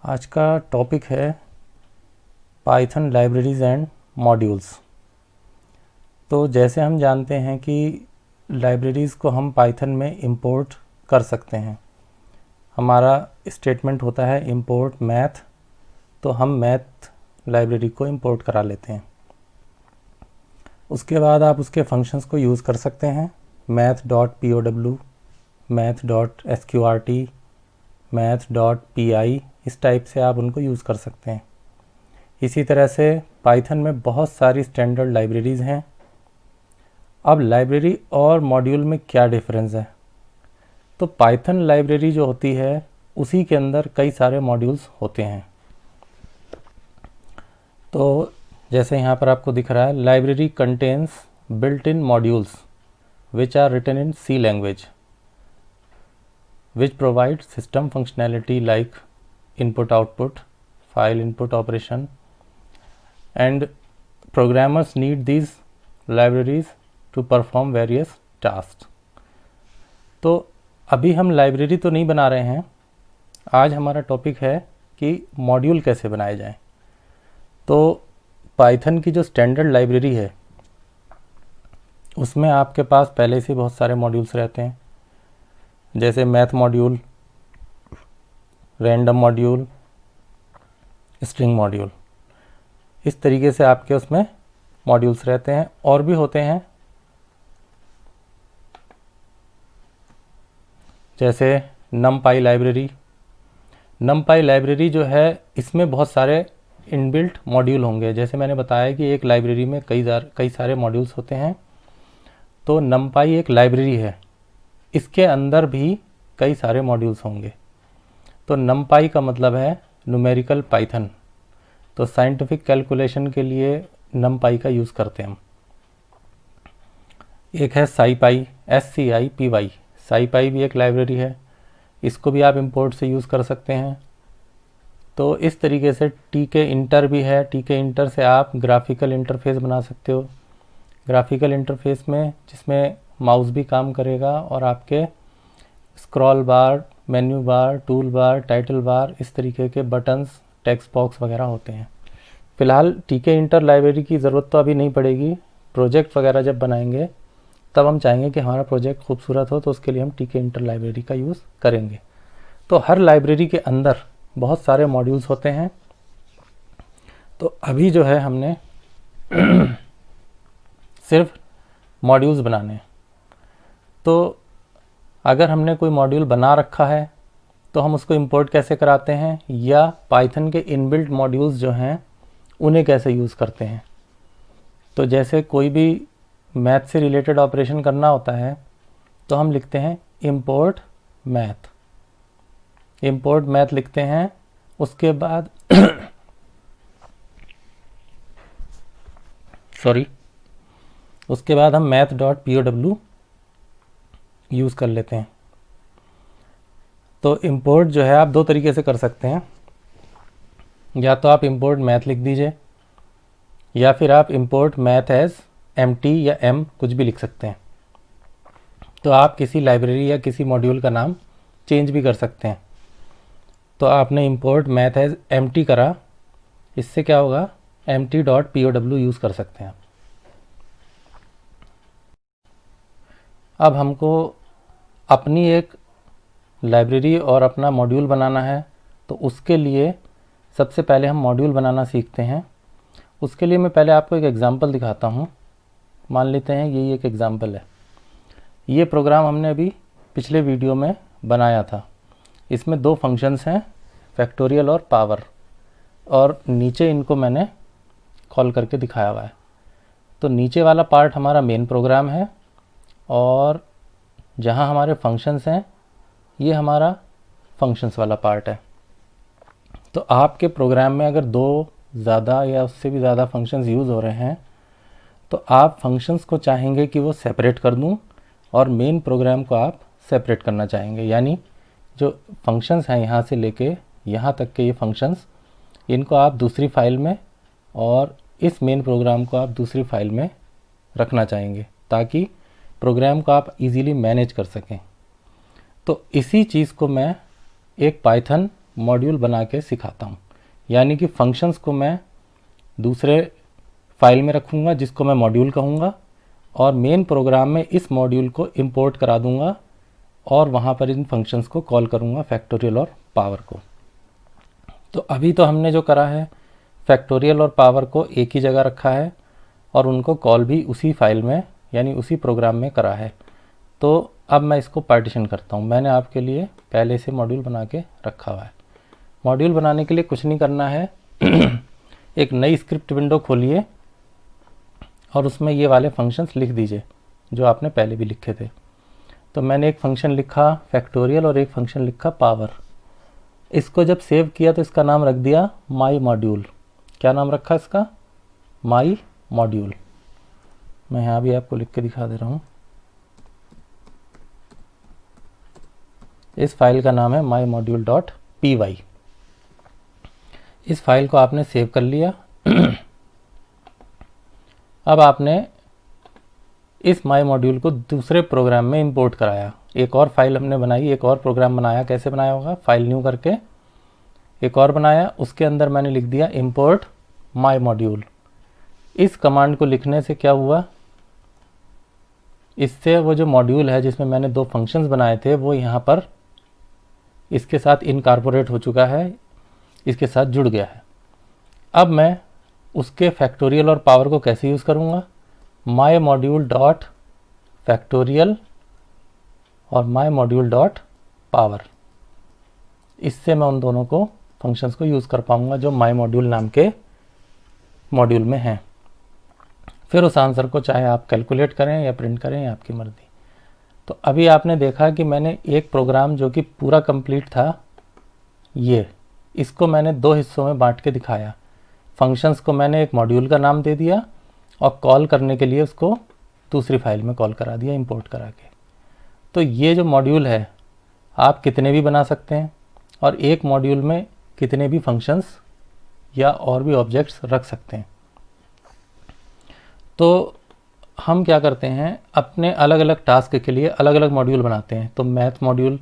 आज का टॉपिक है पाइथन लाइब्रेरीज़ एंड मॉड्यूल्स। तो जैसे हम जानते हैं कि लाइब्रेरीज़ को हम पाइथन में इंपोर्ट कर सकते हैं। हमारा स्टेटमेंट होता है इंपोर्ट मैथ, तो हम मैथ लाइब्रेरी को इंपोर्ट करा लेते हैं। उसके बाद आप उसके फंक्शंस को यूज़ कर सकते हैं। math.pow, math.sqrt, math.py, इस टाइप से आप उनको यूज़ कर सकते हैं। इसी तरह से पाइथन में बहुत सारी स्टैंडर्ड लाइब्रेरीज़ हैं। अब लाइब्रेरी और मॉड्यूल में क्या डिफरेंस है? तो पाइथन लाइब्रेरी जो होती है उसी के अंदर कई सारे मॉड्यूल्स होते हैं। तो जैसे यहाँ पर आपको दिख रहा है, library contains built in modules which are written in C language which provide system functionality like input output, file input operation, and programmers need these libraries to perform various tasks. तो अभी हम लाइब्रेरी तो नहीं बना रहे हैं, आज हमारा टॉपिक है कि मॉड्यूल कैसे बनाए जाएं। तो पाइथन की जो स्टैंडर्ड लाइब्रेरी है उसमें आपके पास पहले से बहुत सारे मॉड्यूल्स रहते हैं, जैसे math module, random module, string module. इस तरीके से आपके उसमें मॉड्यूल्स रहते हैं। और भी होते हैं, जैसे numpy लाइब्रेरी। numpy लाइब्रेरी जो है इसमें बहुत सारे इनबिल्ट मॉड्यूल होंगे। जैसे मैंने बताया कि एक लाइब्रेरी में कई सारे मॉड्यूल्स होते हैं। तो numpy एक लाइब्रेरी है, इसके अंदर भी कई सारे मॉड्यूल्स होंगे। तो numpy का मतलब है न्यूमेरिकल पाइथन। तो साइंटिफिक कैलकुलेशन के लिए numpy का यूज़ करते हैं हम। एक है scipy, SCIPY। scipy भी एक लाइब्रेरी है, इसको भी आप इंपोर्ट से यूज़ कर सकते हैं। तो इस तरीके से tk इंटर भी है। tk इंटर से आप ग्राफिकल इंटरफेस बना सकते हो। ग्राफिकल इंटरफेस में जिसमें माउस भी काम करेगा और आपके स्क्रॉल बार, menu bar, tool bar, title bar, इस तरीके के बटन्स, टेक्स्ट बॉक्स वगैरह होते हैं। फ़िलहाल tk इंटर लाइब्रेरी की ज़रूरत तो अभी नहीं पड़ेगी। प्रोजेक्ट वगैरह जब बनाएंगे तब हम चाहेंगे कि हमारा प्रोजेक्ट खूबसूरत हो, तो उसके लिए हम tk इंटर लाइब्रेरी का यूज़ करेंगे। तो हर लाइब्रेरी के अंदर बहुत सारे मॉड्यूल्स होते हैं। तो अभी जो है हमने सिर्फ मॉड्यूल्स बनाने हैं। तो अगर हमने कोई मॉड्यूल बना रखा है तो हम उसको इंपोर्ट कैसे कराते हैं, या पाइथन के इनबिल्ट मॉड्यूल्स जो हैं उन्हें कैसे यूज़ करते हैं। तो जैसे कोई भी मैथ से रिलेटेड ऑपरेशन करना होता है तो हम लिखते हैं इंपोर्ट मैथ। इंपोर्ट मैथ लिखते हैं, उसके बाद उसके बाद हम math.pow यूज़ कर लेते हैं। तो इंपोर्ट जो है आप दो तरीके से कर सकते हैं, या तो आप इंपोर्ट मैथ लिख दीजिए, या फिर आप इंपोर्ट मैथ एज MT या M कुछ भी लिख सकते हैं। तो आप किसी लाइब्रेरी या किसी मॉड्यूल का नाम चेंज भी कर सकते हैं। तो आपने इंपोर्ट मैथ एज MT करा, इससे क्या होगा, MT.pow यूज़ कर सकते हैं आप। अब हमको अपनी एक लाइब्रेरी और अपना मॉड्यूल बनाना है, तो उसके लिए सबसे पहले हम मॉड्यूल बनाना सीखते हैं। उसके लिए मैं पहले आपको एक एग्ज़ाम्पल दिखाता हूँ। मान लेते हैं यही एक एग्ज़ाम्पल है। ये प्रोग्राम हमने अभी पिछले वीडियो में बनाया था। इसमें दो फंक्शंस हैं, फैक्टोरियल और पावर, और नीचे इनको मैंने कॉल करके दिखाया हुआ है। तो नीचे वाला पार्ट हमारा मेन प्रोग्राम है, और जहाँ हमारे फंक्शंस हैं ये हमारा फंक्शंस वाला पार्ट है। तो आपके प्रोग्राम में अगर दो ज़्यादा या उससे भी ज़्यादा फंक्शंस यूज़ हो रहे हैं तो आप फंक्शंस को चाहेंगे कि वो सेपरेट कर दूं, और मेन प्रोग्राम को आप सेपरेट करना चाहेंगे। यानी जो फंक्शंस हैं यहाँ से लेके यहाँ तक के ये फंक्शंस, इनको आप दूसरी फाइल में और इस मेन प्रोग्राम को आप दूसरी फाइल में रखना चाहेंगे, ताकि प्रोग्राम को आप इजीली मैनेज कर सकें। तो इसी चीज़ को मैं एक पाइथन मॉड्यूल बना के सिखाता हूँ। यानी कि फंक्शंस को मैं दूसरे फाइल में रखूँगा जिसको मैं मॉड्यूल कहूँगा, और मेन प्रोग्राम में इस मॉड्यूल को इंपोर्ट करा दूँगा और वहाँ पर इन फंक्शंस को कॉल करूँगा, फैक्टोरियल और पावर को। तो अभी तो हमने जो करा है फैक्टोरियल और पावर को एक ही जगह रखा है और उनको कॉल भी उसी फाइल में यानी उसी प्रोग्राम में करा है। तो अब मैं इसको पार्टीशन करता हूँ। मैंने आपके लिए पहले से मॉड्यूल बना के रखा हुआ है। मॉड्यूल बनाने के लिए कुछ नहीं करना है एक नई स्क्रिप्ट विंडो खोलिए और उसमें ये वाले फंक्शंस लिख दीजिए जो आपने पहले भी लिखे थे। तो मैंने एक फंक्शन लिखा फैक्टोरियल और एक फंक्शन लिखा पावर। इसको जब सेव किया तो इसका नाम रख दिया माई मॉड्यूल। क्या नाम रखा इसका? माई मॉड्यूल। मैं यहाँ भी आपको लिख के दिखा दे रहा हूँ। इस फाइल का नाम है mymodule.py। इस फाइल को आपने सेव कर लिया। अब आपने इस माई मॉड्यूल को दूसरे प्रोग्राम में इंपोर्ट कराया। एक और फाइल हमने बनाई, एक और प्रोग्राम बनाया। कैसे बनाया होगा? फाइल न्यू करके एक और बनाया, उसके अंदर मैंने लिख दिया इंपोर्ट माई मॉड्यूल। इस कमांड को लिखने से क्या हुआ, इससे वो जो मॉड्यूल है जिसमें मैंने दो फंक्शंस बनाए थे वो यहाँ पर इसके साथ इनकॉर्पोरेट हो चुका है, इसके साथ जुड़ गया है। अब मैं उसके फैक्टोरियल और पावर को कैसे यूज़ करूँगा? माई मॉड्यूल डॉट फैक्टोरियल और माई मॉड्यूल डॉट पावर। इससे मैं उन दोनों को फंक्शंस को यूज़ कर पाऊँगा जो माई मॉड्यूल नाम के मॉड्यूल में हैं। फिर उस आंसर को चाहे आप कैलकुलेट करें या प्रिंट करें, या आपकी मर्ज़ी। तो अभी आपने देखा कि मैंने एक प्रोग्राम जो कि पूरा कंप्लीट था, इसको मैंने दो हिस्सों में बांट के दिखाया। फंक्शंस को मैंने एक मॉड्यूल का नाम दे दिया और कॉल करने के लिए उसको दूसरी फाइल में कॉल करा दिया इंपोर्ट करा के। तो ये जो मॉड्यूल है आप कितने भी बना सकते हैं और एक मॉड्यूल में कितने भी फंक्शंस या और भी ऑब्जेक्ट्स रख सकते हैं। तो हम क्या करते हैं, अपने अलग अलग टास्क के लिए अलग अलग मॉड्यूल बनाते हैं। तो मैथ मॉड्यूल,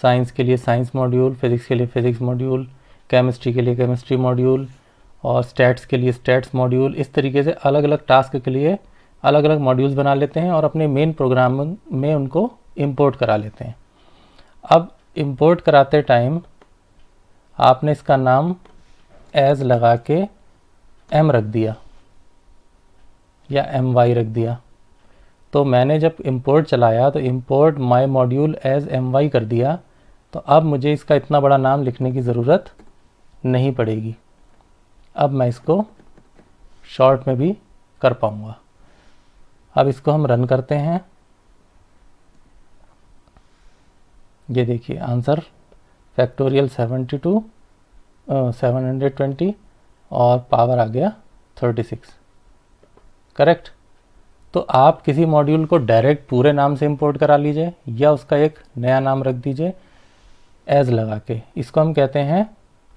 साइंस के लिए साइंस मॉड्यूल, फिज़िक्स के लिए फिज़िक्स मॉड्यूल, केमिस्ट्री के लिए केमिस्ट्री मॉड्यूल और स्टैट्स के लिए स्टैट्स मॉड्यूल। इस तरीके से अलग अलग टास्क के लिए अलग अलग मॉड्यूल्स बना लेते हैं और अपने मेन प्रोग्राम में उनको इंपोर्ट करा लेते हैं। अब इंपोर्ट कराते टाइम आपने इसका नाम एज लगा के एम रख दिया या my रख दिया। तो मैंने जब इंपोर्ट चलाया तो import my module as my कर दिया। तो अब मुझे इसका इतना बड़ा नाम लिखने की ज़रूरत नहीं पड़ेगी। अब मैं इसको शॉर्ट में भी कर पाऊँगा। अब इसको हम रन करते हैं। ये देखिए आंसर फैक्टोरियल 720 और पावर आ गया 36। करेक्ट। तो आप किसी मॉड्यूल को डायरेक्ट पूरे नाम से इंपोर्ट करा लीजिए या उसका एक नया नाम रख दीजिए एज लगा के। इसको हम कहते हैं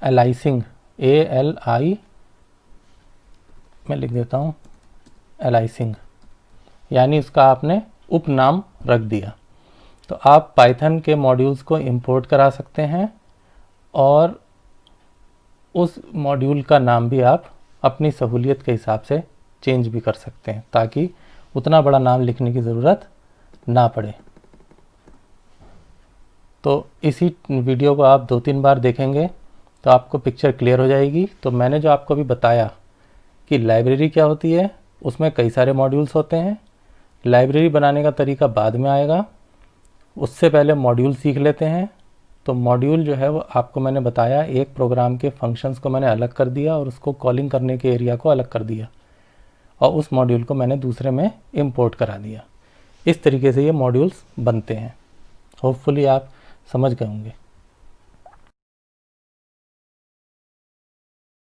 एलाइसिंग, ALI मैं लिख देता हूँ एलाइसिंग, यानी उसका आपने उपनाम रख दिया। तो आप पाइथन के मॉड्यूल्स को इंपोर्ट करा सकते हैं और उस मॉड्यूल का नाम भी आप अपनी सहूलियत के हिसाब से चेंज भी कर सकते हैं ताकि उतना बड़ा नाम लिखने की ज़रूरत ना पड़े। तो इसी वीडियो को आप 2-3 बार देखेंगे तो आपको पिक्चर क्लियर हो जाएगी। तो मैंने जो आपको अभी बताया कि लाइब्रेरी क्या होती है, उसमें कई सारे मॉड्यूल्स होते हैं। लाइब्रेरी बनाने का तरीका बाद में आएगा, उससे पहले मॉड्यूल सीख लेते हैं। तो मॉड्यूल जो है वो आपको मैंने बताया, एक प्रोग्राम के फंक्शंस को मैंने अलग कर दिया और उसको कॉलिंग करने के एरिया को अलग कर दिया और उस मॉड्यूल को मैंने दूसरे में इंपोर्ट करा दिया। इस तरीके से ये मॉड्यूल्स बनते हैं। होपफुली आप समझ गए होंगे।